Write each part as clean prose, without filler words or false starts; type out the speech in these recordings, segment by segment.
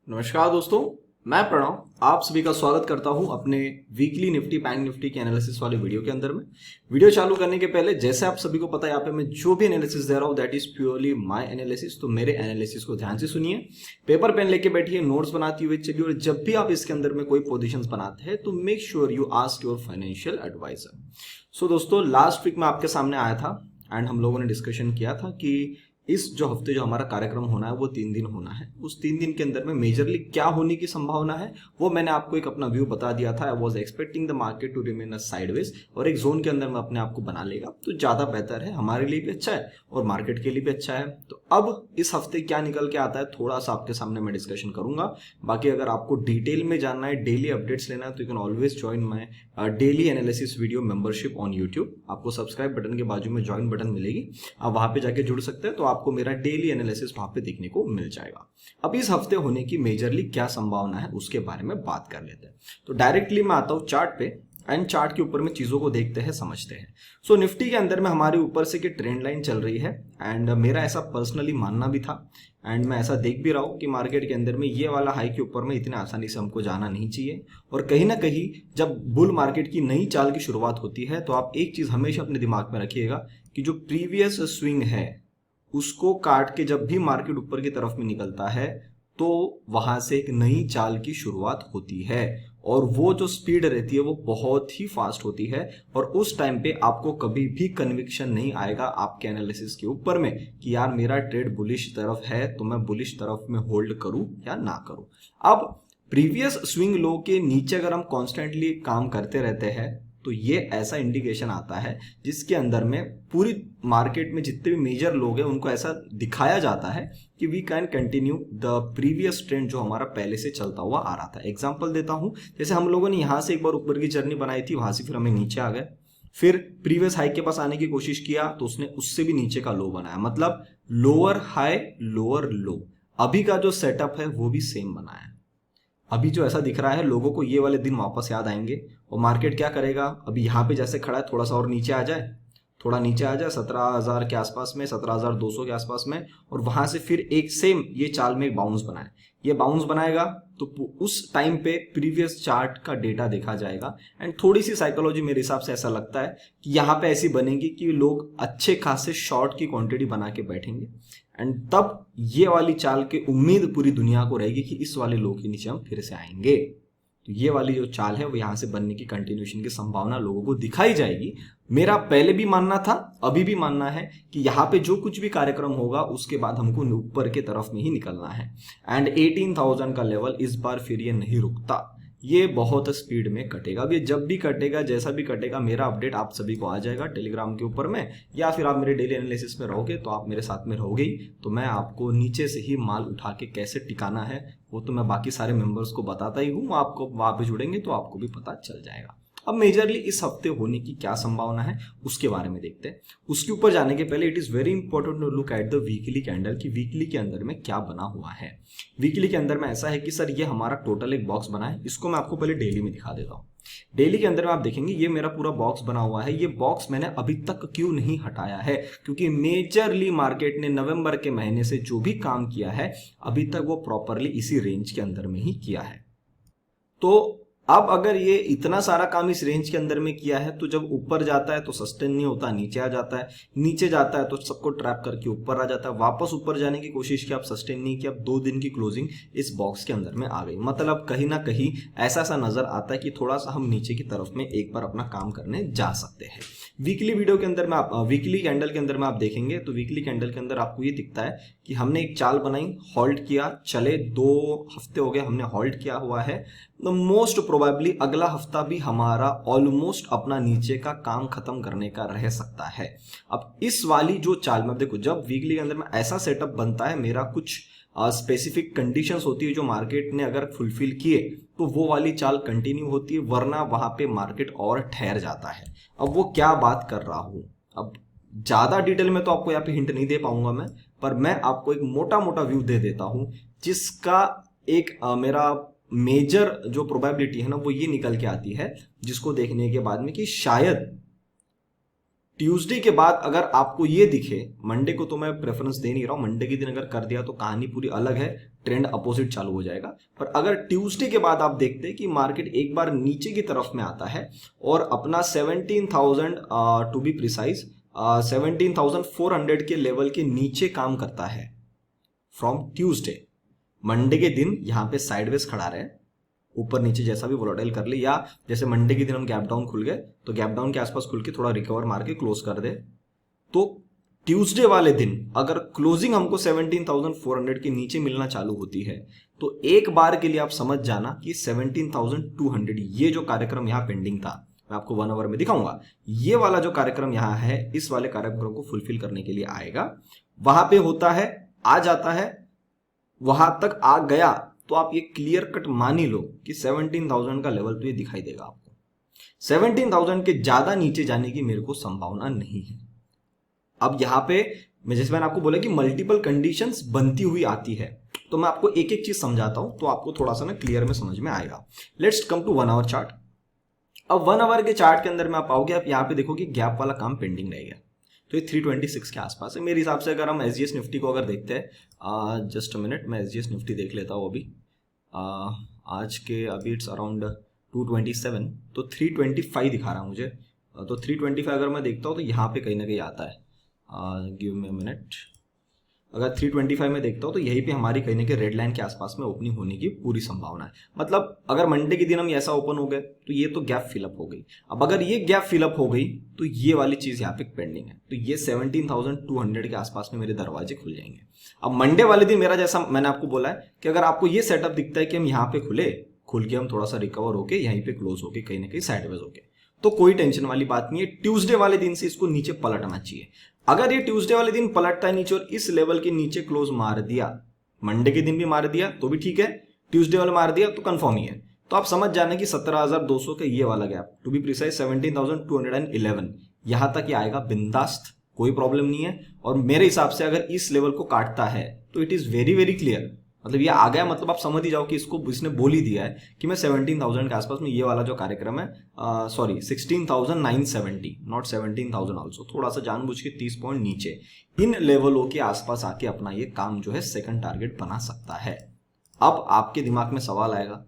नमस्कार दोस्तों, मैं प्रणव आप सभी का स्वागत करता हूं अपने वीकली निफ्टी बैंक निफ्टी के एनालिसिस वाले वीडियो के अंदर में। वीडियो चालू करने के पहले जैसे आप सभी को पता है यहाँ पे मैं जो भी एनालिसिस दे रहा हूं that is purely my analysis. तो मेरे एनालिसिस को ध्यान से सुनिए, पेपर पेन लेके बैठिए, नोट्स बनाती हुए चलिए, और जब भी आप इसके अंदर में कोई पोजिशन बनाते हैं तो make sure you ask your financial advisor. So दोस्तों, लास्ट वीक में आपके सामने आया था एंड हम लोगों ने डिस्कशन किया था कि इस जो हफ्ते जो हमारा कार्यक्रम होना है वो 3 दिन होना है। उस 3 दिन के अंदर में मेजरली क्या होने की संभावना है वो मैंने आपको एक अपना व्यू बता दिया था। I was expecting the market to remain a sideways, और एक जोन के अंदर में अपने आप को बना लेगा तो ज्यादा बेहतर है, हमारे लिए भी अच्छा है और मार्केट के लिए भी अच्छा है। तो अब इस हफ्ते क्या निकल के आता है थोड़ा सा आपके सामने मैं डिस्कशन करूंगा। बाकी अगर आपको डिटेल में जानना है, डेली अपडेट्स लेना है तो you can always join my daily analysis video membership on YouTube. आपको सब्सक्राइब बटन के बाजू में ज्वाइन बटन मिलेगी, आप वहां पे जाके जुड़ सकते हैं तो आपको मेरा डेली एनालिसिस वहां पे देखने को मिल जाएगा। अब इस हफ्ते होने की मेजरली क्या संभावना है उसके बारे में बात कर लेते हैं। तो डायरेक्टली मैं आता हूं चार्ट पे एंड चार्ट के ऊपर में चीजों को देखते हैं, समझते हैं। सो निफ्टी के अंदर में हमारे ऊपर से की ट्रेंड लाइन चल रही है एंड मेरा ऐसा पर्सनली मानना भी था एंड मैं ऐसा देख भी रहा हूं कि मार्केट के अंदर में ये वाला हाई के ऊपर में इतने आसानी से हमको जाना नहीं चाहिए। और कहीं ना कहीं जब बुल मार्केट की नई चाल की शुरुआत होती है तो आप एक चीज हमेशा अपने दिमाग में रखिएगा कि जो प्रीवियस स्विंग है उसको काट के जब भी मार्केट ऊपर की तरफ में निकलता है तो वहां से एक नई चाल की शुरुआत होती है, और वो जो स्पीड रहती है वो बहुत ही फास्ट होती है। और उस टाइम पे आपको कभी भी कन्विक्शन नहीं आएगा आपके एनालिसिस के ऊपर में कि यार मेरा ट्रेड बुलिश तरफ है तो मैं बुलिश तरफ में होल्ड करूं या ना करूं। अब प्रीवियस स्विंग लो के नीचे अगर हम कॉन्स्टेंटली काम करते रहते हैं तो ये ऐसा इंडिकेशन आता है जिसके अंदर में पूरी मार्केट में जितने भी मेजर लोग हैं उनको ऐसा दिखाया जाता है कि we can continue the previous trend जो हमारा पहले से चलता हुआ आ रहा था। एग्जांपल देता हूं, जैसे हम लोगों ने यहां से एक बार ऊपर की जर्नी बनाई थी, वहां से फिर हमें नीचे आ गए, फिर प्रीवियस हाई के पास आने की कोशिश किया तो उसने उससे भी नीचे का लो बनाया, मतलब लोअर हाई लोअर लो। अभी का जो सेटअप है वो भी सेम बनाया। अभी जो ऐसा दिख रहा है लोगों को ये वाले दिन वापस याद आएंगे और मार्केट क्या करेगा, अभी यहाँ पे जैसे खड़ा है थोड़ा सा और नीचे आ जाए, थोड़ा नीचे आ जाए 17,000 के आसपास में, 17,200 के आसपास में, और वहां से फिर एक सेम ये चाल में एक बाउंस बनाए। ये बाउंस बनाएगा तो उस टाइम पे प्रीवियस चार्ट का डेटा देखा जाएगा एंड थोड़ी सी साइकोलॉजी मेरे हिसाब से ऐसा लगता है कि यहाँ पे ऐसी बनेगी कि लोग अच्छे खासे शॉर्ट की क्वांटिटी बना के बैठेंगे एंड तब ये वाली चाल की उम्मीद पूरी दुनिया को रहेगी कि इस वाले लो के नीचे हम फिर से आएंगे। तो ये वाली जो चाल है वो यहां से बनने की कंटिन्यूएशन की संभावना लोगों को दिखाई जाएगी। मेरा पहले भी मानना था, अभी भी मानना है कि यहाँ पे जो कुछ भी कार्यक्रम होगा उसके बाद हमको ऊपर के तरफ में ही निकलना है एंड 18,000 का लेवल इस बार फिर ये नहीं रुकता, ये बहुत स्पीड में कटेगा। अब ये जब भी कटेगा, जैसा भी कटेगा, मेरा अपडेट आप सभी को आ जाएगा टेलीग्राम के ऊपर में, या फिर आप मेरे डेली एनालिसिस में रहोगे तो आप मेरे साथ में रहोगे ही, तो मैं आपको नीचे से ही माल उठा के कैसे टिकाना है वो तो मैं बाकी सारे मेंबर्स को बताता ही हूँ। आपको वहां पे जुड़ेंगे तो आपको भी पता चल जाएगा। अब मेजरली इस हफ्ते होने की क्या संभावना है उसके बारे में देखते हैं। उसके ऊपर जाने के पहले it is very important to look at the weekly candle कि वीकली के अंदर में क्या बना हुआ है। वीकली के अंदर में ऐसा है कि सर ये हमारा टोटल एक बॉक्स बना है, इसको मैं आपको पहले डेली में दिखा देता हूँ। डेली के अंदर में आप देखेंगे ये मेरा पूरा बॉक्स बना हुआ है। ये बॉक्स मैंने अभी तक क्यों नहीं हटाया है, क्योंकि मेजरली मार्केट ने नवंबर के महीने से जो भी काम किया है अभी तक वो प्रॉपरली इसी रेंज के अंदर में ही किया है। तो अब अगर ये इतना सारा काम इस रेंज के अंदर में किया है तो जब ऊपर जाता है तो सस्टेन नहीं होता, नीचे आ जाता है, नीचे जाता है तो सबको ट्रैप करके ऊपर आ जाता है, वापस ऊपर जाने की कोशिश की, आप सस्टेन नहीं किया, अब 2 दिन की क्लोजिंग इस बॉक्स के अंदर में आ गई। मतलब कहीं ना कहीं ऐसा सा नजर आता है कि थोड़ा सा हम नीचे की तरफ में एक बार अपना काम करने जा सकते हैं। वीकली वीडियो के अंदर में आप वीकली कैंडल के अंदर में आप देखेंगे तो वीकली कैंडल के अंदर आपको ये दिखता है कि हमने एक चाल बनाई, होल्ड किया, चले 2 हफ्ते हो गए हमने होल्ड किया हुआ है। तो मोस्ट प्रोबेबली अगला हफ्ता भी हमारा ऑलमोस्ट अपना नीचे का काम खत्म करने का रह सकता है। अब इस वाली जो चाल में देखो, जब वीकली के अंदर में ऐसा सेटअप बनता है, मेरा कुछ स्पेसिफिक कंडीशंस होती है जो मार्केट ने अगर फुलफिल किए तो वो वाली चाल कंटिन्यू होती है, वरना वहां पे मार्केट और ठहर जाता है। अब वो क्या बात कर रहा हूं, अब ज्यादा डिटेल में तो आपको यहाँ पे हिंट नहीं दे पाऊंगा मैं, पर मैं आपको एक मोटा मोटा व्यू दे देता हूं जिसका एक मेरा मेजर जो प्रोबेबिलिटी है ना वो ये निकल के आती है, जिसको देखने के बाद में कि शायद ट्यूसडे के बाद अगर आपको ये दिखे, मंडे को तो मैं प्रेफरेंस दे नहीं रहा हूं, मंडे के दिन अगर कर दिया तो कहानी पूरी अलग है, ट्रेंड अपोजिट चालू हो जाएगा। पर अगर ट्यूसडे के बाद आप देखते हैं कि मार्केट एक बार नीचे की तरफ में आता है और अपना 17,000 टू बी प्रिसाइज 17,400 के लेवल के नीचे काम करता है फ्रॉम ट्यूसडे, मंडे के दिन यहां पे साइडवेज खड़ा रहे, ऊपर नीचे जैसा भी वोलेटाइल कर ले, या जैसे मंडे के दिन हम गैप डाउन खुल गए तो गैप डाउन के आसपास खुल के थोड़ा रिकवर मार के क्लोज कर दे, तो ट्यूसडे वाले दिन अगर क्लोजिंग हमको 17,400 के नीचे मिलना चालू होती है तो एक बार के लिए आप समझ जाना कि 17,200 ये जो कार्यक्रम यहां पेंडिंग था, मैं आपको 1 आवर में दिखाऊंगा, ये वाला जो कार्यक्रम यहां है, इस वाले कार्यक्रम को फुलफिल करने के लिए आएगा, वहां पे होता है, आ जाता है, वहां तक आ गया तो आप ये क्लियर कट मान ही लो कि 17,000 का लेवल तो ये दिखाई देगा आपको। 17,000 के ज्यादा नीचे जाने की मेरे को संभावना नहीं है। अब यहां पे जैसे मैंने आपको बोला कि मल्टीपल कंडीशंस बनती हुई आती है, तो मैं आपको एक एक चीज समझाता हूं तो आपको थोड़ा सा ना क्लियर में समझ में आएगा। Let's come to 1 hour chart. अब 1 आवर के चार्ट के अंदर में आप आओगे, आप यहां पे देखो कि गैप वाला काम पेंडिंग रह गया, तो ये 326 के आसपास है मेरे हिसाब से। अगर हम एसजीएस निफ्टी को अगर देखते हैं, जस्ट अ मिनट, मैं एसजीएस निफ्टी देख लेता हूँ अभी। आज के अभी इट्स अराउंड 227, तो 325 दिखा रहा है मुझे, तो 325 अगर मैं देखता हूँ तो यहाँ पे कहीं ना कहीं आता है, गिव मी अ मिनट। अगर 325 में देखता हूँ तो यहीं पे हमारी कहीं ना कहीं रेड लाइन के आसपास में ओपनिंग होने की पूरी संभावना है। मतलब अगर मंडे के दिन हम ऐसा ओपन हो गए तो ये तो गैप फिलअप हो गई। अब अगर ये गैप फिलअप हो गई तो ये वाली चीज यहाँ पे पेंडिंग है, तो ये 17,200 के आसपास में मेरे दरवाजे खुल जाएंगे। अब मंडे वाले दिन मेरा, जैसा मैंने आपको बोला है कि अगर आपको ये सेटअप दिखता है कि हम यहाँ पे खुल के हम थोड़ा सा रिकवर होके यहीं पे क्लोज होके कहीं ना कहीं साइडवेज होके, तो कोई टेंशन वाली बात नहीं है। ट्यूसडे वाले दिन से इसको नीचे पलटना चाहिए। अगर ये ट्यूसडे वाले दिन पलटता है नीचे और इस लेवल के नीचे क्लोज मार दिया, मंडे के दिन भी मार दिया तो भी ठीक है, ट्यूसडे वाला मार दिया तो कंफर्म ही है, तो आप समझ जाना कि 17,200 का ये वाला गैप, टू बी प्रिसाइज 17,211, यहां तक ही आएगा बिंदास्त, कोई प्रॉब्लम नहीं है। और मेरे हिसाब से अगर इस लेवल को काटता है तो it is very very clear, मतलब ये आ गया, मतलब आप समझ ही जाओ कि इसको इसने बोल ही दिया है कि मैं 17,000 के आसपास में ये वाला जो कार्यक्रम है, सॉरी 16,970, नॉट 17,000 ऑल्सो, थोड़ा सा जानबूझ के 30 पॉइंट नीचे इन लेवलों के आसपास आके अपना ये काम जो है सेकंड टारगेट बना सकता है। अब आपके दिमाग में सवाल आएगा,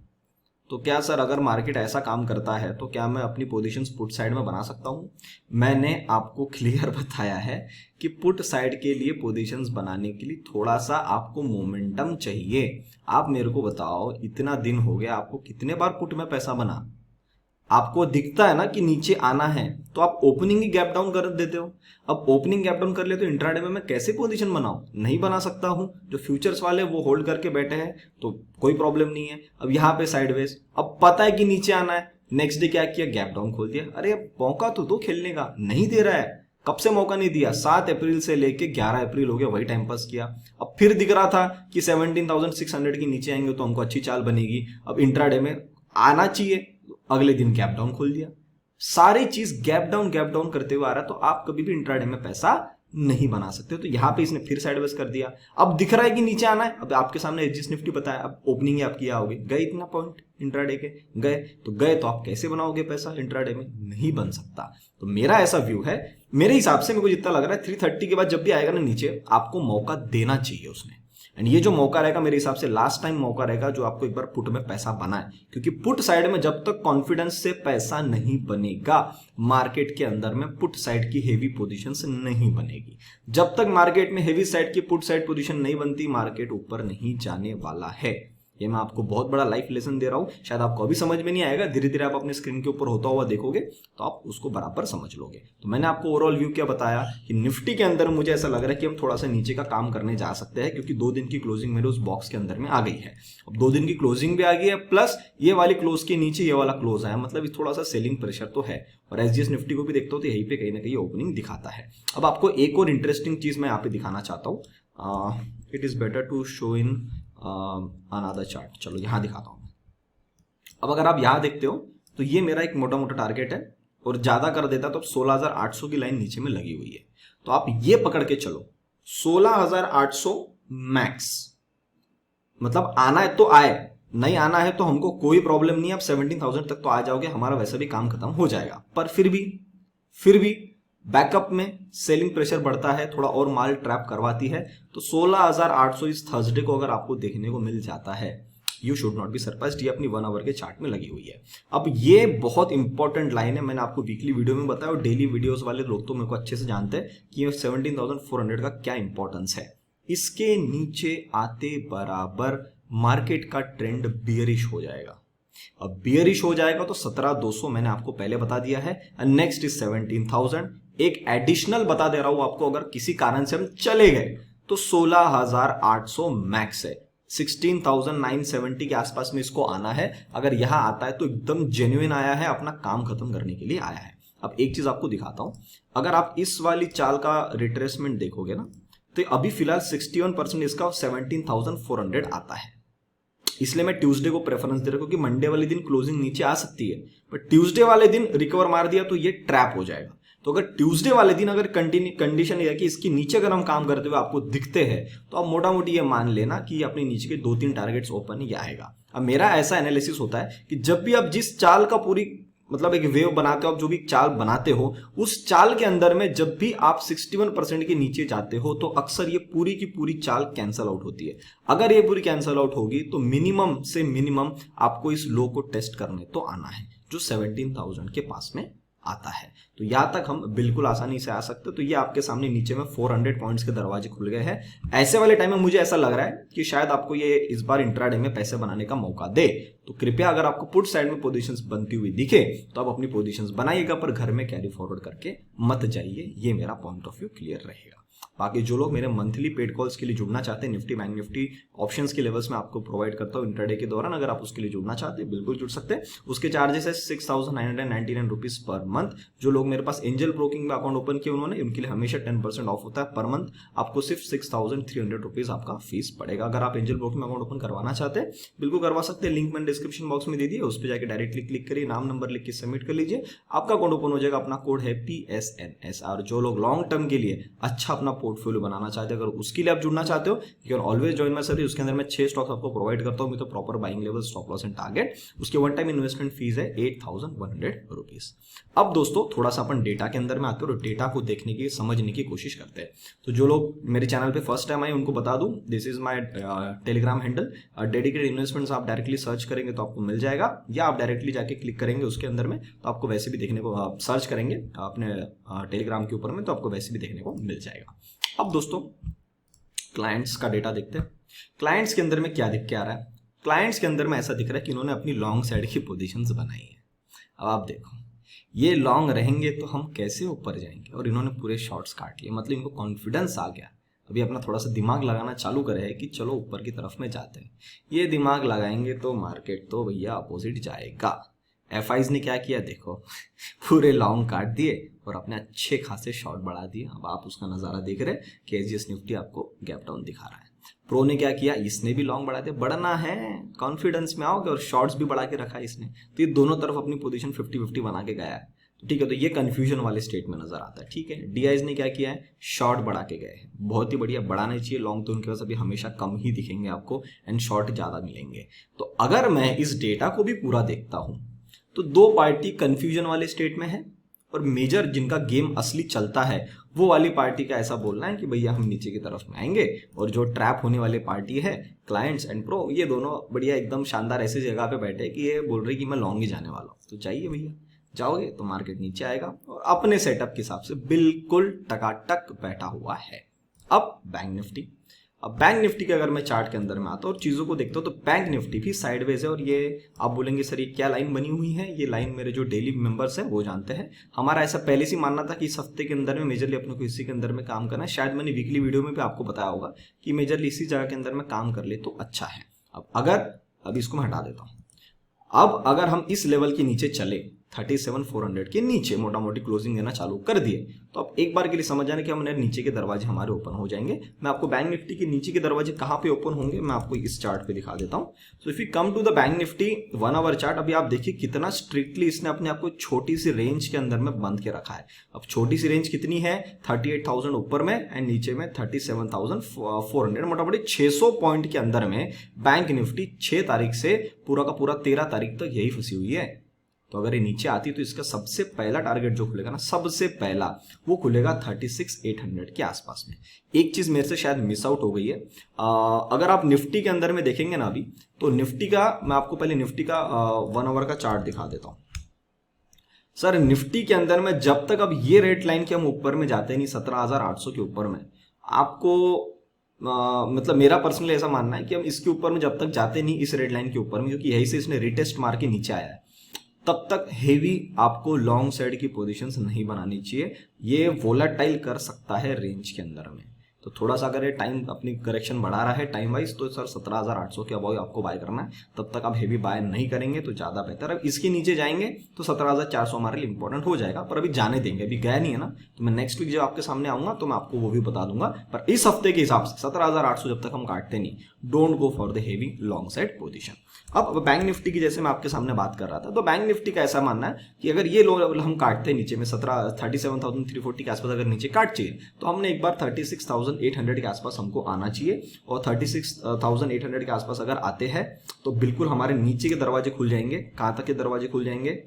तो क्या सर अगर मार्केट ऐसा काम करता है तो क्या मैं अपनी पोजीशंस पुट साइड में बना सकता हूं? मैंने आपको क्लियर बताया है कि पुट साइड के लिए पोजीशंस बनाने के लिए थोड़ा सा आपको मोमेंटम चाहिए। आप मेरे को बताओ, इतना दिन हो गया, आपको कितने बार पुट में पैसा बना? आपको दिखता है ना कि नीचे आना है तो आप ओपनिंग ही गैप डाउन कर देते हो। अब ओपनिंग गैप डाउन कर ले तो इंट्राडे में मैं कैसे पोजीशन बनाऊं? नहीं बना सकता हूं। जो फ्यूचर्स वाले वो होल्ड करके बैठे हैं तो कोई प्रॉब्लम नहीं है। अब यहाँ पे साइडवेज, अब पता है कि नीचे आना है, नेक्स्ट डे क्या किया, गैप डाउन खोल दिया। अरे अब मौका तो दो खेलने का, नहीं दे रहा है। कब से मौका नहीं दिया? 7 अप्रैल से लेके 11 अप्रैल हो गया, वही टाइम पास किया। अब फिर दिख रहा था कि 17,600 के नीचे आएंगे तो हमको अच्छी चाल बनेगी, अब इंट्राडे में आना चाहिए, अगले दिन गैप डाउन खोल दिया। सारी चीज गैप डाउन करते हुए आ रहा है, तो आप कभी भी इंट्राडे में पैसा नहीं बना सकते। तो यहां पे इसने फिर साइडवेज कर दिया। अब दिख रहा है कि नीचे आना है, अब आपके सामने एसजीएस निफ्टी पता है, अब ओपनिंग आपकी आओगे, गए इतना पॉइंट इंट्राडे के, गए तो आप कैसे बनाओगे पैसा इंट्राडे में? नहीं बन सकता। तो मेरा ऐसा व्यू है, मेरे हिसाब से मेरे को जितना लग रहा है 330 के बाद जब भी आएगा ना नीचे, आपको मौका देना चाहिए उसने। एंड ये जो मौका रहेगा मेरे हिसाब से लास्ट टाइम मौका रहेगा जो आपको एक बार पुट में पैसा बना है, क्योंकि पुट साइड में जब तक कॉन्फिडेंस से पैसा नहीं बनेगा, मार्केट के अंदर में पुट साइड की हेवी पोजीशन से नहीं बनेगी। जब तक मार्केट में हेवी साइड की पुट साइड पोजीशन नहीं बनती, मार्केट ऊपर नहीं जाने वाला है। ये मैं आपको बहुत बड़ा लाइफ लेसन दे रहा हूं, शायद आपको अभी समझ में नहीं आएगा, धीरे धीरे आप अपने स्क्रीन के ऊपर होता हुआ देखोगे तो आप उसको बराबर समझ लोगे। तो मैंने आपको ओवरऑल व्यू क्या बताया कि निफ्टी के अंदर मुझे ऐसा लग रहा है कि हम थोड़ा सा नीचे का काम करने जा सकते हैं, क्योंकि 2 दिन की क्लोजिंग मेरे उस बॉक्स के अंदर में आ गई है। अब 2 दिन की क्लोजिंग भी आ गई है, प्लस ये वाली क्लोज के नीचे ये वाला क्लोज आया, मतलब थोड़ा सा सेलिंग प्रेशर तो है। और एसजीएस निफ्टी को भी देखता हूं तो यहीं पे कहीं ना कहीं ओपनिंग दिखाता है। अब आपको एक और इंटरेस्टिंग चीज मैं यहाँ पे दिखाना चाहता हूँ, it is better to show in another chart. चलो यहां दिखाता हूं। अब अगर आप यहां देखते हो तो ये मेरा एक मोटा मोटा टारगेट है, और ज्यादा कर देता तो 16,800 की लाइन नीचे में लगी हुई है। तो आप ये पकड़ के चलो 16,800 मैक्स, मतलब आना है तो आए, नहीं आना है तो हमको कोई प्रॉब्लम नहीं है। आप 17,000 तक तो आ जाओगे, हमारा वैसे भी काम खत्म हो जाएगा। पर फिर भी बैकअप में सेलिंग प्रेशर बढ़ता है, थोड़ा और माल ट्रैप करवाती है, तो 16,800 इस थर्सडे को अगर आपको देखने को मिल जाता है, you should not be surprised. ये अपनी 1 आवर के चार्ट में लगी हुई है। अब ये बहुत इंपॉर्टेंट लाइन है, मैंने आपको वीकली वीडियो में बताया और डेली वीडियोस वाले लोग तो मेरे को अच्छे से जानते हैं कि ये 17,400 का क्या इंपॉर्टेंस है। इसके नीचे आते बराबर मार्केट का ट्रेंड बियरिश हो जाएगा। अब बियरिश हो जाएगा तो 17,200 मैंने आपको पहले बता दिया है, नेक्स्ट इज 17,000। एक एडिशनल बता दे रहा हूं आपको, अगर किसी कारण से हम चले गए तो 16,800 मैक्स है। 16,970 के आसपास में इसको आना है। अगर यहां आता है तो एकदम जेन्युइन आया है, अपना काम खत्म करने के लिए आया है। अब एक चीज आपको दिखाता हूं, अगर आप इस वाली चाल का रिट्रेसमेंट देखोगे ना, तो अभी फिलहाल 61% इसका 17,400 आता है। इसलिए मैं ट्यूसडे को प्रेफरेंस दे रहा हूं, क्योंकि मंडे वाले दिन क्लोजिंग नीचे आ सकती है, बट ट्यूसडे वाले दिन रिकवर मार दिया तो ये ट्रैप हो जाएगा। तो अगर ट्यूसडे वाले दिन अगर कंडीशन ये है कि इसके नीचे अगर हम काम करते हुए आपको दिखते हैं, तो आप मोटा मोटी ये मान लेना कि अपने नीचे के 2-3 टारगेट्स ओपन ही आएगा। अब मेरा ऐसा एनालिसिस होता है कि जब भी आप जिस चाल का पूरी मतलब एक वेव बनाते हो, आप जो भी चाल बनाते हो, उस चाल के अंदर में जब भी आप 61% के नीचे जाते हो तो अक्सर ये पूरी की पूरी चाल कैंसल आउट होती है। अगर ये पूरी कैंसल आउट होगी तो मिनिमम से मिनिमम आपको इस लो को टेस्ट करने तो आना है, जो 17,000 के पास में आता है। तो यहां तक हम बिल्कुल आसानी से आ सकते। तो ये आपके सामने नीचे में 400 पॉइंट्स के दरवाजे खुल गए हैं। ऐसे वाले टाइम में मुझे ऐसा लग रहा है कि शायद आपको ये इस बार इंट्राडे में पैसे बनाने का मौका दे। तो कृपया अगर आपको पुट साइड में पोजीशंस बनती हुई दिखे तो आप अपनी पोजीशंस बनाइएगा, पर घर में कैरी फॉरवर्ड करके मत जाइए। ये मेरा पॉइंट ऑफ व्यू क्लियर रहेगा। बाकी जो लोग मेरे मंथली पेड कॉल्स के लिए जुड़ना चाहते हैं, निफ्टी बैंक निफ्टी ऑप्शंस के लेवल्स में आपको प्रोवाइड करता हूं इंट्राडे के दौरान, अगर आप उसके लिए जुड़ना चाहते हैं बिल्कुल जुड़ सकते हैं। उसके चार्जेस है 6,999 रुपीज पर मंथ। जो लोग मेरे पास एंजल ब्रोकिंग में अकाउंट ओपन किया उन्होंने, उनके लिए हमेशा 10% ऑफ होता है पर मंथ। आपको सिर्फ 6,300 रुपीज आपका फीस पड़ेगा। अगर आप एंजल ब्रोकिंग में अकाउंट ओपन करवाना चाहते हैं बिल्कुल करवा सकते हैं, लिंक मैंने डिस्क्रिप्शन बॉक्स में दे दिया, उस पर जाकर डायरेक्टली क्लिक करिए, नाम नंबर लिख के सबमिट कर लीजिए, आपका अकाउंट ओपन हो जाएगा। अपना कोड है PSNS। और जो लोग लॉन्ग टर्म के लिए अच्छा अपना पोर्टफोलियो बनाना चाहते हैं, अगर उसके लिए आप जुड़ना चाहते हो, you can always join my service. उसके अंदर मैं 6 स्टॉक्स आपको प्रोवाइड करता हूं, तो proper buying level, stop loss and target. उसके वन टाइम इन्वेस्टमेंट फीस है 8,100 रुपीज। अब दोस्तों थोड़ा सा अपन डेटा के अंदर में आते हैं और डेटा को देखने की समझने की कोशिश करते हैं। तो जो लोग मेरे चैनल पे फर्स्ट टाइम आए उनको बता दूं, this is my Telegram handle. Dedicated investments आप डायरेक्टली सर्च करेंगे तो आपको मिल जाएगा, या आप डायरेक्टली जाके क्लिक करेंगे उसके अंदर में तो आपको वैसे भी देखने को, सर्च करेंगे अपने टेलीग्राम के ऊपर में तो आपको वैसे भी देखने को मिल जाएगा। अब दोस्तों क्लाइंट्स का डेटा देखते हैं। क्लाइंट्स के अंदर में क्या दिख के आ रहा है? क्लाइंट्स के अंदर में ऐसा दिख रहा है कि इन्होंने अपनी लॉन्ग साइड की पोजीशंस बनाई है। अब आप देखो, ये लॉन्ग रहेंगे तो हम कैसे ऊपर जाएंगे, और इन्होंने पूरे शॉर्ट्स काट लिए, मतलब इनको कॉन्फिडेंस आ गया। अभी अपना थोड़ा सा दिमाग लगाना चालू करे है कि चलो ऊपर की तरफ में जाते हैं। ये दिमाग लगाएंगे तो मार्केट तो भैया अपोजिट जाएगा। एफआईज ने क्या किया देखो, पूरे लॉन्ग काट दिए और अपने अच्छे खासे शॉर्ट बढ़ा दिए। अब आप उसका नजारा देख रहे हैं कि एसजीएस निफ्टी आपको गैप डाउन दिखा रहा है। प्रो ने क्या किया, इसने भी लॉन्ग बढ़ा दिया। बढ़ना है, कॉन्फिडेंस में आओगे, और शॉर्ट्स भी बढ़ा के रखा है इसने। तो ये दोनों तरफ अपनी पोजीशन 50-50 बना के गया है। तो ठीक है, तो ये कंफ्यूजन वाले स्टेट में नजर आता है। ठीक है, डीआईज ने क्या किया है, शॉर्ट बढ़ा के गए हैं। बहुत ही बढ़िया, बढ़ाना चाहिए। लॉन्ग तो उनके पास अभी हमेशा कम ही दिखेंगे आपको, एंड शॉर्ट ज्यादा मिलेंगे। तो अगर मैं इस डेटा को भी पूरा देखता हूं तो दो पार्टी कंफ्यूजन वाले स्टेट में है, और मेजर जिनका गेम असली चलता है वो वाली पार्टी का ऐसा बोलना है कि भैया हम नीचे की तरफ में आएंगे, और जो ट्रैप होने वाली पार्टी है क्लाइंट्स एंड प्रो, ये दोनों बढ़िया एकदम शानदार ऐसी जगह पे बैठे कि ये बोल रहे कि मैं लॉन्ग ही जाने वाला हूँ। तो जाइए भैया, जाओगे तो मार्केट नीचे आएगा, और अपने सेटअप के हिसाब से बिल्कुल टकाटक बैठा हुआ है। अब बैंक निफ्टी, अब बैंक निफ्टी के अगर मैं चार्ट के अंदर में आता हूँ और चीजों को देखता हूँ तो बैंक निफ्टी भी साइडवेज है। और ये आप बोलेंगे सर ये क्या लाइन बनी हुई है? ये लाइन मेरे जो डेली मेंबर्स हैं वो जानते हैं। हमारा ऐसा पहले से मानना था कि इस हफ्ते के अंदर में मेजरली अपने को इसी के अंदर में काम करना है। शायद मैंने वीकली वीडियो में भी आपको बताया होगा कि मेजरली इसी जगह के अंदर में काम कर ले तो अच्छा है। अब इसको मैं हटा देता हूँ। अब अगर हम इस लेवल के नीचे चले, 37,400 के नीचे मोटा मोटी क्लोजिंग देना चालू कर दिए, तो अब एक बार के लिए समझ जाने कि हमने नीचे के दरवाजे हमारे ओपन हो जाएंगे। मैं आपको बैंक निफ्टी के नीचे के दरवाजे कहां पे ओपन होंगे मैं आपको इस चार्ट पे दिखा देता हूं। So if you come to the Bank Nifty 1 hour chart, अभी आप देखिए कितना स्ट्रिक्टली इसने अपने आप को छोटी सी रेंज के अंदर में बंद के रखा है। अब छोटी सी रेंज कितनी है, 38,000 ऊपर में एंड नीचे में 37,400, मोटा मोटी 600 पॉइंट के अंदर में बैंक निफ्टी 6 तारीख से पूरा का पूरा 13 तारीख तक यही फंसी हुई है। तो अगर ये नीचे आती तो इसका सबसे पहला टारगेट जो खुलेगा ना, सबसे पहला वो खुलेगा 36,800 के आसपास में। एक चीज मेरे से शायद मिस आउट हो गई है, अगर आप निफ्टी के अंदर में देखेंगे ना अभी, तो निफ्टी का मैं आपको पहले निफ्टी का 1 आवर का चार्ट दिखा देता हूं। सर निफ्टी के अंदर में जब तक अब ये रेट लाइन के हम ऊपर में जाते नहीं 17,800 के ऊपर में, आपको मतलब मेरा पर्सनली ऐसा मानना है कि हम इसके ऊपर में जब तक जाते नहीं इस रेड लाइन के ऊपर में, क्योंकि यही से इसने रिटेस्ट मार के नीचे आया है, तब तक हेवी आपको लॉन्ग साइड की पोजीशंस नहीं बनानी चाहिए। ये वोलेटाइल कर सकता है रेंज के अंदर में, तो थोड़ा सा अगर ये टाइम अपनी करेक्शन बढ़ा रहा है टाइम वाइज, तो सर 17,800 के अबाव आपको बाय करना है। तब तक आप हेवी बाय नहीं करेंगे तो ज्यादा बेहतर। अब इसके नीचे जाएंगे तो 17,400 हमारे लिए इंपॉर्टेंट हो जाएगा, पर अभी जाने देंगे, अभी गया नहीं है ना, तो मैं नेक्स्ट वीक जब आपके सामने आऊंगा तो मैं आपको वो भी बता दूंगा। पर इस हफ्ते के हिसाब से 17,800 जब तक हम काटते नहीं, don't go for the heavy long side position. अब बैंक निफ्टी की जैसे मैं आपके सामने बात कर रहा था, तो बैंक निफ्टी का ऐसा मानना है कि अगर ये लो लेवल हम काटते हैं नीचे में 37,340 के आसपास अगर नीचे काट चाहिए, तो हमने एक बार 36,800 के आसपास हमको आना चाहिए। और 36,800 के आसपास अगर आते हैं तो बिल्कुल हमारे नीचे के दरवाजे खुल जाएंगे। कहां तक के दरवाजे खुल जाएंगे,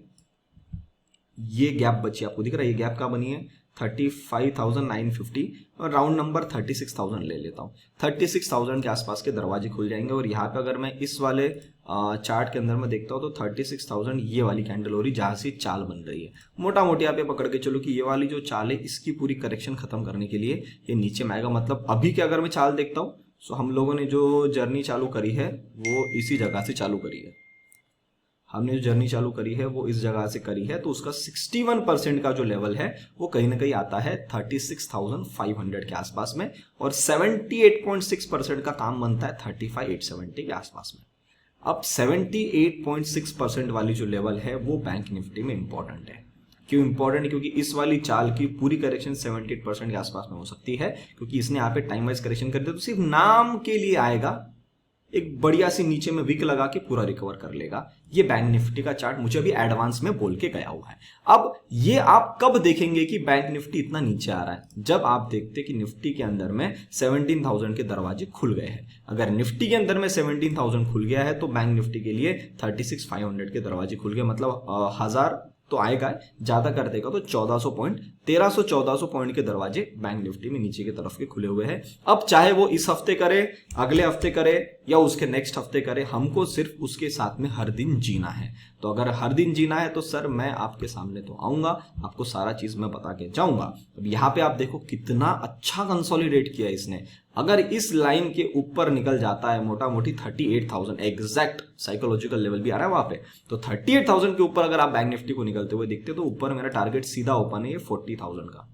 ये गैप बची आपको दिख रहा है, ये गैप कहां बनी है 35,950 और राउंड नंबर 36,000 ले लेता हूँ। 36,000 के आसपास के दरवाजे खुल जाएंगे। और यहाँ पे अगर मैं इस वाले चार्ट के अंदर में देखता हूँ तो 36,000 ये वाली कैंडल हो रही, जहां से चाल बन रही है। मोटा मोटी यहाँ पे पकड़ के चलो कि ये वाली जो चाल है इसकी पूरी करेक्शन खत्म करने के लिए ये नीचे में आएगा। मतलब अभी के अगर मैं चाल देखता हूँ तो हम लोगों ने जो जर्नी चालू करी है वो इसी जगह से चालू करी है। हमने जो जर्नी चालू करी है वो इस जगह से करी है, तो उसका 61% का जो लेवल है वो कहीं ना कहीं आता है 36,500 के आसपास में, और 78.6% का काम बनता है 35,870 के आसपास में। अब 78.6% वाली जो लेवल है वो बैंक निफ्टी में इंपॉर्टेंट है। क्यों इंपॉर्टेंट है, क्योंकि इस वाली चाल की पूरी करेक्शन 78% के आसपास में हो सकती है, क्योंकि इसने यहाँ पे टाइम वाइज करेक्शन कर दिया तो सिर्फ नाम के लिए आएगा, एक बढ़िया सी नीचे में विक लगा के पूरा रिकवर कर लेगा। ये बैंक निफ्टी का चार्ट मुझे अभी एडवांस में बोल के गया हुआ है। अब ये आप कब देखेंगे कि बैंक निफ्टी इतना नीचे आ रहा है, जब आप देखते कि निफ्टी के अंदर में 17,000 के दरवाजे खुल गए हैं। अगर निफ्टी के अंदर में 17,000 खुल गया है तो बैंक निफ्टी के लिए 36,500 के दरवाजे खुल गए, मतलब 1000 तो आएगा, ज्यादा कर देगा तो 1400 पॉइंट, 1300-1400 पॉइंट के दरवाजे बैंक निफ्टी में नीचे की तरफ के खुले हुए हैं। अब चाहे वो इस हफ्ते करे, अगले हफ्ते करे या उसके नेक्स्ट हफ्ते करे, हमको सिर्फ उसके साथ में हर दिन जीना है। तो अगर हर दिन जीना है तो सर मैं आपके सामने तो आऊंगा, आपको सारा चीज मैं बता के जाऊंगा। अब यहाँ पे आप देखो कितना अच्छा कंसोलिडेट किया इसने। अगर इस लाइन के ऊपर निकल जाता है मोटा मोटी 38,000 एग्जैक्ट साइकोलॉजिकल लेवल भी आ रहा है वहां पे, तो 38,000 के ऊपर अगर आप बैंक निफ्टी को निकलते हुए देखते तो ऊपर मेरा टारगेट सीधा ओपन है ये 40,000 का,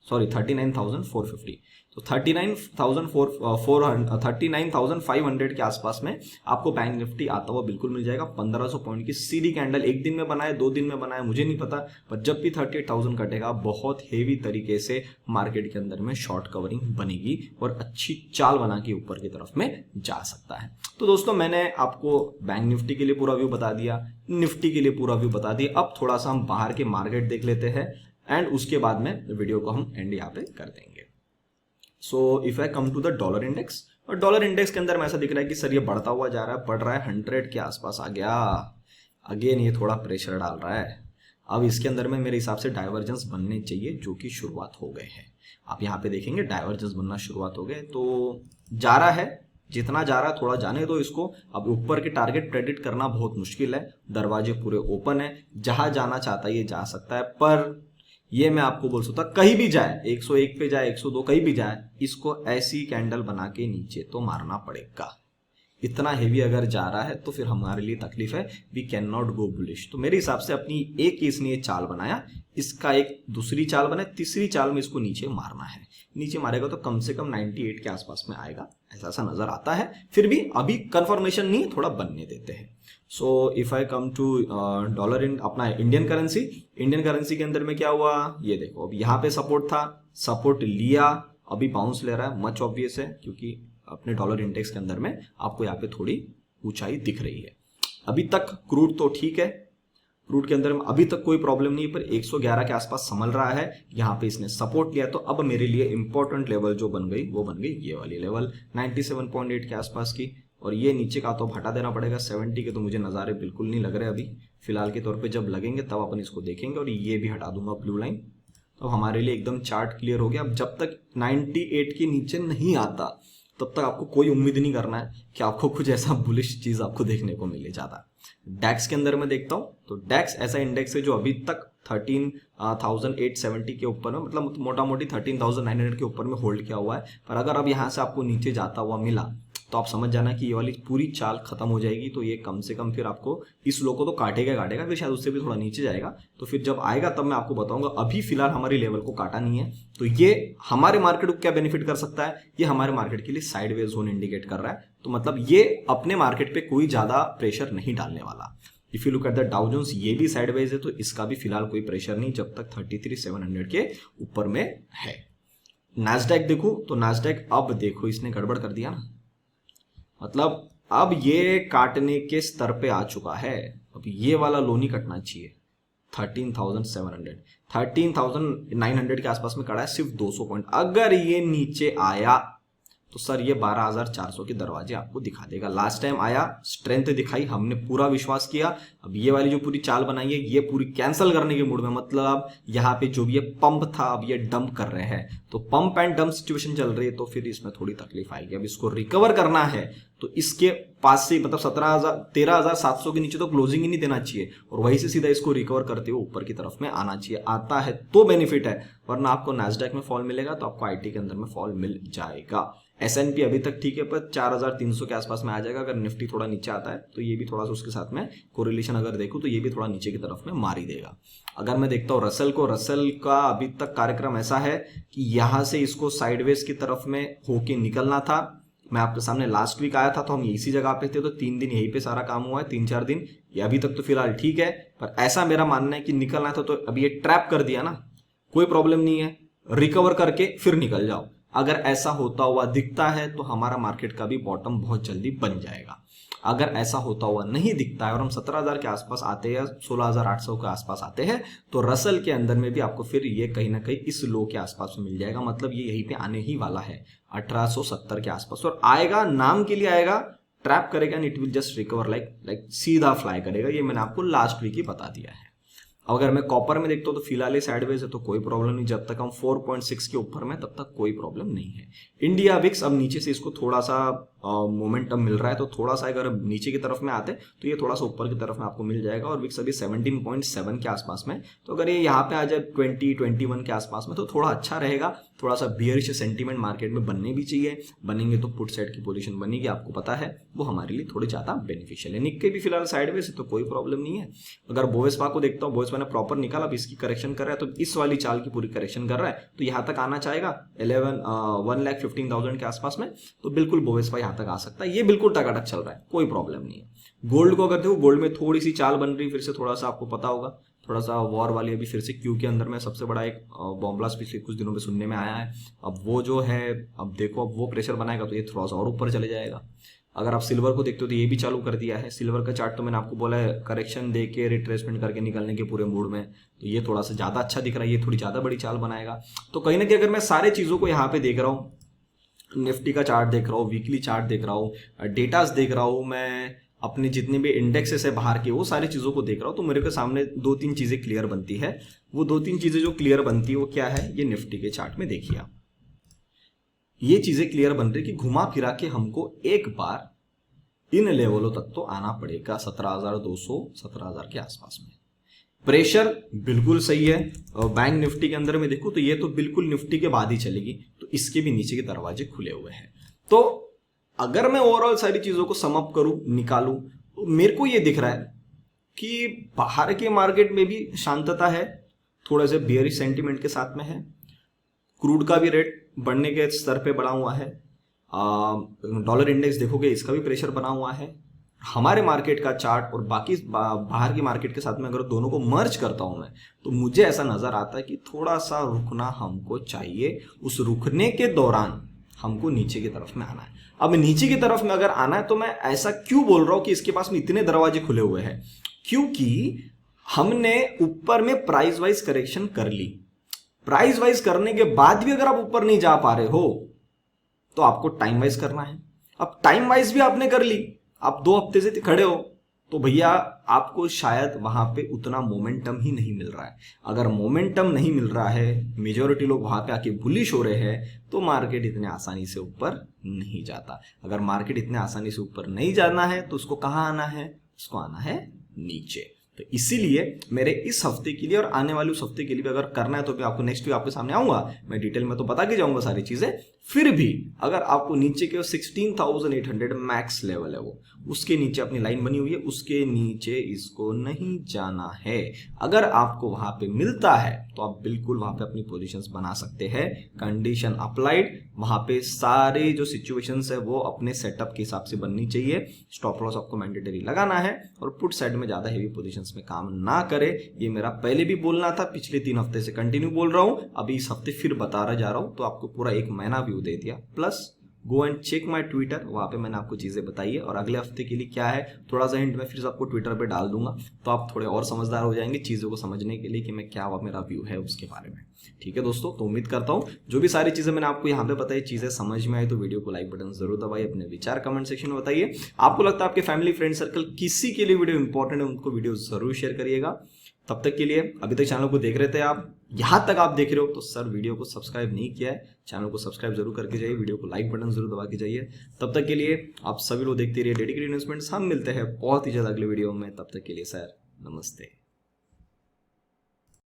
सॉरी 39,450। तो 39,500 के आसपास में आपको बैंक निफ्टी आता हुआ बिल्कुल मिल जाएगा। 1500 पॉइंट की सीधी कैंडल एक दिन में बनाए, 2 दिन में बनाए, मुझे नहीं पता, पर जब भी 38,000 कटेगा बहुत हेवी तरीके से मार्केट के अंदर में शॉर्ट कवरिंग बनेगी और अच्छी चाल बना के ऊपर की तरफ में जा सकता है। तो दोस्तों मैंने आपको बैंक निफ्टी के लिए पूरा व्यू बता दिया, निफ्टी के लिए पूरा व्यू बता दिया। अब थोड़ा सा हम बाहर के मार्केट देख लेते हैं एंड उसके बाद में वीडियो को हम एंड यहाँ पे कर देंगे। So if I come to the dollar index, और डॉलर इंडेक्स के अंदर में ऐसा दिख रहा है कि सर ये बढ़ता हुआ जा रहा है, बढ़ रहा है, 100 के आसपास आ गया। अगेन ये थोड़ा प्रेशर डाल रहा है। अब इसके अंदर में मेरे हिसाब से डाइवर्जेंस बनने चाहिए, जो कि शुरुआत हो गए हैं। आप यहाँ पे देखेंगे डाइवर्जेंस बनना शुरुआत हो गए, तो जा रहा है, जितना जा रहा है थोड़ा जाने दो इसको। अब ऊपर के टारगेट प्रेडिक्ट करना बहुत मुश्किल है, दरवाजे पूरे ओपन है, जहां जाना चाहता है ये जा सकता है। पर ये मैं आपको बोल सकता, कहीं भी जाए, 101 पे जाए, 102 कहीं भी जाए, इसको ऐसी कैंडल बना के नीचे तो मारना पड़ेगा। इतना हेवी अगर जा रहा है तो फिर हमारे लिए तकलीफ है, we can not go bullish. तो मेरे हिसाब से अपनी एक इसने चाल बनाया, इसका एक दूसरी चाल बनाए, तीसरी चाल में इसको नीचे मारना है। नीचे मारेगा तो कम से कम 98 के आसपास में आएगा, ऐसा सा नजर आता है। फिर भी अभी कंफर्मेशन नहीं, थोड़ा बनने देते हैं। So if I come to dollar in अपना इंडियन करेंसी, इंडियन करेंसी के अंदर में क्या हुआ ये देखो। अब यहाँ पे सपोर्ट था, सपोर्ट लिया, अभी बाउंस ले रहा है, मच ऑब्वियस है क्योंकि अपने डॉलर इंडेक्स के अंदर में आपको यहाँ पे थोड़ी ऊंचाई दिख रही है। अभी तक क्रूड तो ठीक है, क्रूड के अंदर में अभी तक कोई प्रॉब्लम नहीं है, पर 111 के आसपास संभल रहा है। यहाँ पे इसने सपोर्ट लिया, तो अब मेरे लिए इंपॉर्टेंट लेवल जो बन गई वो बन गई ये वाली लेवल 97.8 के आसपास की। और ये नीचे का तो हटा देना पड़ेगा। 70 के तो मुझे नज़ारे बिल्कुल नहीं लग रहे अभी फिलहाल के तौर पे, जब लगेंगे तब अपन इसको देखेंगे। और ये भी हटा दूंगा ब्लू लाइन, तो हमारे लिए एकदम चार्ट क्लियर हो गया। अब जब तक 98 के नीचे नहीं आता तब तक आपको कोई उम्मीद नहीं करना है कि आपको कुछ ऐसा बुलिश चीज आपको देखने को मिले ज्यादा। डैक्स के अंदर मैं देखता हूं तो डैक्स ऐसा इंडेक्स है जो अभी तक 13,870 के ऊपर में, मतलब मोटा मोटी 13,900 के ऊपर में होल्ड किया हुआ है। पर अगर अब यहाँ से आपको नीचे जाता हुआ मिला तो आप समझ जाना कि ये वाली पूरी चाल खत्म हो जाएगी। तो ये कम से कम फिर आपको इस लो को तो काटेगा, फिर शायद उससे भी थोड़ा नीचे जाएगा। तो फिर जब आएगा तब मैं आपको बताऊंगा। अभी फिलहाल हमारी लेवल को काटा नहीं है, तो ये हमारे मार्केट को क्या बेनिफिट कर सकता है, ये हमारे मार्केट के लिए साइडवेज जोन इंडिकेट कर रहा है। तो मतलब ये अपने मार्केट पे कोई ज्यादा प्रेशर नहीं डालने वाला। If you look at the Dow Jones, ये भी साइडवेज है, तो इसका भी फिलहाल कोई प्रेशर नहीं जब तक 33,700 के ऊपर में है। नैस्डैक देखो तो नैस्डैक अब देखो इसने गड़बड़ कर दिया ना, मतलब अब ये काटने के स्तर पे आ चुका है। अब ये वाला लो नहीं कटना चाहिए। 13,700 13,900 के आसपास में खड़ा है, सिर्फ 200 पॉइंट। अगर ये नीचे आया तो सर ये 12,400 के दरवाजे आपको दिखा देगा। लास्ट टाइम आया, स्ट्रेंथ दिखाई, हमने पूरा विश्वास किया। अब ये वाली जो पूरी चाल बनाई है ये पूरी कैंसिल करने के मूड में, मतलब यहाँ पे जो भी ये पंप था अब ये डंप कर रहे हैं। तो पंप एंड डंप सिचुएशन चल रही है, तो फिर इसमें थोड़ी तकलीफ आएगी। अब इसको रिकवर करना है तो इसके पास से मतलब 13,700 के नीचे तो क्लोजिंग ही नहीं देना चाहिए, और वहीं से सीधा इसको रिकवर करते हुए ऊपर की तरफ में आना चाहिए। आता है तो बेनिफिट है, वरना आपको नैस्डैक में फॉल मिलेगा तो आपको आईटी के अंदर में फॉल मिल जाएगा। एसएनपी अभी तक ठीक है, पर 4,300 के आसपास में आ जाएगा। अगर निफ्टी थोड़ा नीचे आता है तो ये भी थोड़ा सा उसके साथ में कोरिलेशन अगर देखूं तो ये भी थोड़ा नीचे की तरफ में मार ही देगा। अगर मैं देखता हूँ रसल को, रसल का अभी तक कार्यक्रम ऐसा है कि यहां से इसको साइडवेज की तरफ में होके निकलना था। मैं आपके सामने लास्ट वीक आया था तो हम इसी जगह पे थे, तो 3 दिन यहीं पे सारा काम हुआ है, 3-4 दिन। ये अभी तक तो फिलहाल ठीक है, पर ऐसा मेरा मानना है कि निकलना था तो अभी ये ट्रैप कर दिया ना, कोई प्रॉब्लम नहीं है, रिकवर करके फिर निकल जाओ। अगर ऐसा होता हुआ दिखता है तो हमारा मार्केट का भी बॉटम बहुत जल्दी बन जाएगा। अगर ऐसा होता हुआ नहीं दिखता है और हम 17,000 के आसपास आते हैं, 16,800 के आसपास आते हैं, तो रसल के अंदर में भी आपको फिर ये कहीं ना कहीं इस लो के आसपास मिल जाएगा। मतलब ये यहीं पे आने ही वाला है 1870 के आसपास, और आएगा, नाम के लिए आएगा, ट्रैप करेगा and it will just recover like सीधा फ्लाई करेगा। ये मैंने आपको लास्ट वीक ही बता दिया है। अगर मैं कॉपर में देखता हूं तो फिलहाल ये साइडवेज है, तो कोई प्रॉब्लम नहीं। जब तक हम 4.6 के ऊपर में तब तक कोई प्रॉब्लम नहीं है। इंडिया विक्स अब नीचे से इसको थोड़ा सा मोमेंटम मिल रहा है, तो थोड़ा सा अगर नीचे की तरफ में आते तो ये थोड़ा सा ऊपर की तरफ में आपको मिल जाएगा। और विक्स अभी 17.7 के आसपास में, तो अगर ये यहाँ पे आ जाए 20-21 के आसपास में तो थोड़ा अच्छा रहेगा। थोड़ा सा बियरिश सेंटीमेंट मार्केट में बनने भी चाहिए, बनेंगे तो पुट साइड की पोजीशन बनेगी, आपको पता है, वो हमारे लिए थोड़ी ज्यादा बेनिफिशियल है। निक्के भी फिलहाल साइडवेज है तो कोई प्रॉब्लम नहीं है। अगर बोवेस्पा को देखता हूँ, बोवेस्पा ने प्रॉपर निकाला, अब इसकी करेक्शन कर रहा है, तो इस वाली चाल की पूरी करेक्शन कर रहा है, तो यहाँ तक आना चाहेगा 1,15,000 के आसपास में, तो बिल्कुल बोवेस्पा यहाँ तक आ सकता है। ये बिल्कुल टकाटक चल रहा है, कोई प्रॉब्लम नहीं है। गोल्ड को अगर देखो, गोल्ड में थोड़ी सी चाल बन रही, फिर से थोड़ा सा आपको पता होगा, थोड़ा सा वॉर वाली अभी फिर से क्यू के अंदर में सबसे बड़ा एक बॉम्ब ब्लास्ट पिछले कुछ दिनों में सुनने में आया है। अब वो जो है, अब देखो, अब वो प्रेशर बनाएगा तो ये थोड़ा सा और ऊपर चले जाएगा। अगर आप सिल्वर को देखते हो तो ये भी चालू कर दिया है। सिल्वर का चार्ट तो मैंने आपको बोला है करेक्शन दे के रिट्रेसमेंट करके निकलने के पूरे मूड में, तो ये थोड़ा सा ज्यादा अच्छा दिख रहा है, ये थोड़ी ज्यादा बड़ी चाल बनाएगा। तो कहीं ना कहीं अगर मैं सारे चीजों को यहाँ पे देख रहा हूँ, निफ्टी का चार्ट देख रहा हूँ, वीकली चार्ट देख रहा हूँ, डेटास देख रहा हूँ, मैं अपने जितने भी इंडेक्सेस है बाहर के, वो सारी चीजों को देख रहा हूँ, तो मेरे को सामने 2-3 चीजें क्लियर बनती है। वो 2-3 चीजें जो क्लियर बनती है वो क्या है, ये निफ्टी के चार्ट में देखिए आप, ये चीजें क्लियर बन रही कि घुमा फिरा के हमको एक बार इन लेवलों तक तो आना पड़ेगा, 17,200 17,000 के आसपास में। प्रेशर बिल्कुल सही है। बैंक निफ्टी के अंदर में देखो तो ये तो बिल्कुल निफ्टी के बाद ही चलेगी, तो इसके भी नीचे के दरवाजे खुले हुए हैं। तो अगर मैं ओवरऑल सारी चीजों को सम अप करूं, निकालूं, तो मेरे को ये दिख रहा है कि बाहर के मार्केट में भी शांतता है, थोड़ा सा बियरिश सेंटीमेंट के साथ में है। क्रूड का भी रेट बढ़ने के स्तर पे बढ़ा हुआ है। डॉलर इंडेक्स देखोगे, इसका भी प्रेशर बना हुआ है। हमारे मार्केट का चार्ट और बाकी बाहर की मार्केट के साथ में अगर दोनों को मर्ज करता हूं मैं, तो मुझे ऐसा नजर आता है कि थोड़ा सा रुकना हमको चाहिए। उस रुकने के दौरान हमको नीचे की तरफ में आना है। अब नीचे की तरफ में अगर आना है तो मैं ऐसा क्यों बोल रहा हूं कि इसके पास में इतने दरवाजे खुले हुए हैं, क्योंकि हमने ऊपर में प्राइस वाइज करेक्शन कर ली। प्राइस वाइज करने के बाद भी अगर आप ऊपर नहीं जा पा रहे हो तो आपको टाइम वाइज करना है। अब टाइम वाइज भी आपने कर ली, आप 2 हफ्ते से खड़े हो, तो भैया आपको शायद वहां पे उतना मोमेंटम ही नहीं मिल रहा है। अगर मोमेंटम नहीं मिल रहा है, मेजोरिटी लोग वहां पे आके बुलिश हो रहे हैं, तो मार्केट इतने आसानी से ऊपर नहीं जाता। अगर मार्केट इतने आसानी से ऊपर नहीं जाना है तो उसको कहाँ आना है, उसको आना है नीचे। तो इसीलिए मेरे इस हफ्ते के लिए और आने वाले उस हफ्ते के लिए भी अगर करना है तो भी आपको नेक्स्ट वीक आपके सामने आऊंगा, मैं डिटेल में तो बता के जाऊंगा सारी चीजें। फिर भी अगर आपको नीचे के 16,800 मैक्स लेवल है, वो उसके नीचे अपनी लाइन बनी हुई है, उसके नीचे इसको नहीं जाना है। अगर आपको वहां पे मिलता है तो आप बिल्कुल वहां पे अपनी पोजीशंस बना सकते हैं, कंडीशन अप्लाइड। वहां पे सारे जो सिचुएशंस है वो अपने सेटअप के हिसाब से बननी चाहिए। स्टॉप लॉस आपको मैंडेटरी लगाना है और पुट साइड में ज्यादा हेवी पोजीशंस में काम ना करे। ये मेरा पहले भी बोलना था, पिछले 3 हफ्ते से कंटिन्यू बोल रहा हूं, अभी इस हफ्ते फिर बता रहा जा रहा हूं, तो आपको पूरा 1 महीना व्यू दे दिया। Plus go and check my Twitter, वहां पे मैंने आपको चीजें बताई है। और अगले हफ्ते के लिए क्या है थोड़ा सा हिंट मैं फिर से आपको ट्विटर पे डाल दूंगा, तो आप थोड़े और समझदार हो जाएंगे चीजों को समझने के लिए कि मैं क्या मेरा व्यू है उसके बारे में। ठीक है दोस्तों, तो उम्मीद करता हूं जो भी सारी चीजें मैंने आपको यहाँ पे बताई चीजें समझ में आई, तो वीडियो को लाइक बटन जरूर दबाइए, अपने विचार कमेंट सेक्शन में बताइए। आपको लगता है आपके फैमिली फ्रेंड सर्कल किसी के लिए वीडियो इंपॉर्टेंट है, उनको वीडियो जरूर शेयर करिएगा। तब तक के लिए, अभी तक चैनल को देख रहे थे आप, यहां तक आप देख रहे हो तो सर वीडियो को सब्सक्राइब नहीं किया है, चैनल को सब्सक्राइब जरूर करके जाइए, वीडियो को लाइक बटन जरूर दबा के जाइए। तब तक के लिए आप सभी लोग देखते रहिए डेडिकेटेड इन्वेस्टमेंट्स। हम मिलते हैं बहुत ही ज्यादा अगले वीडियो में, तब तक के लिए सर नमस्ते।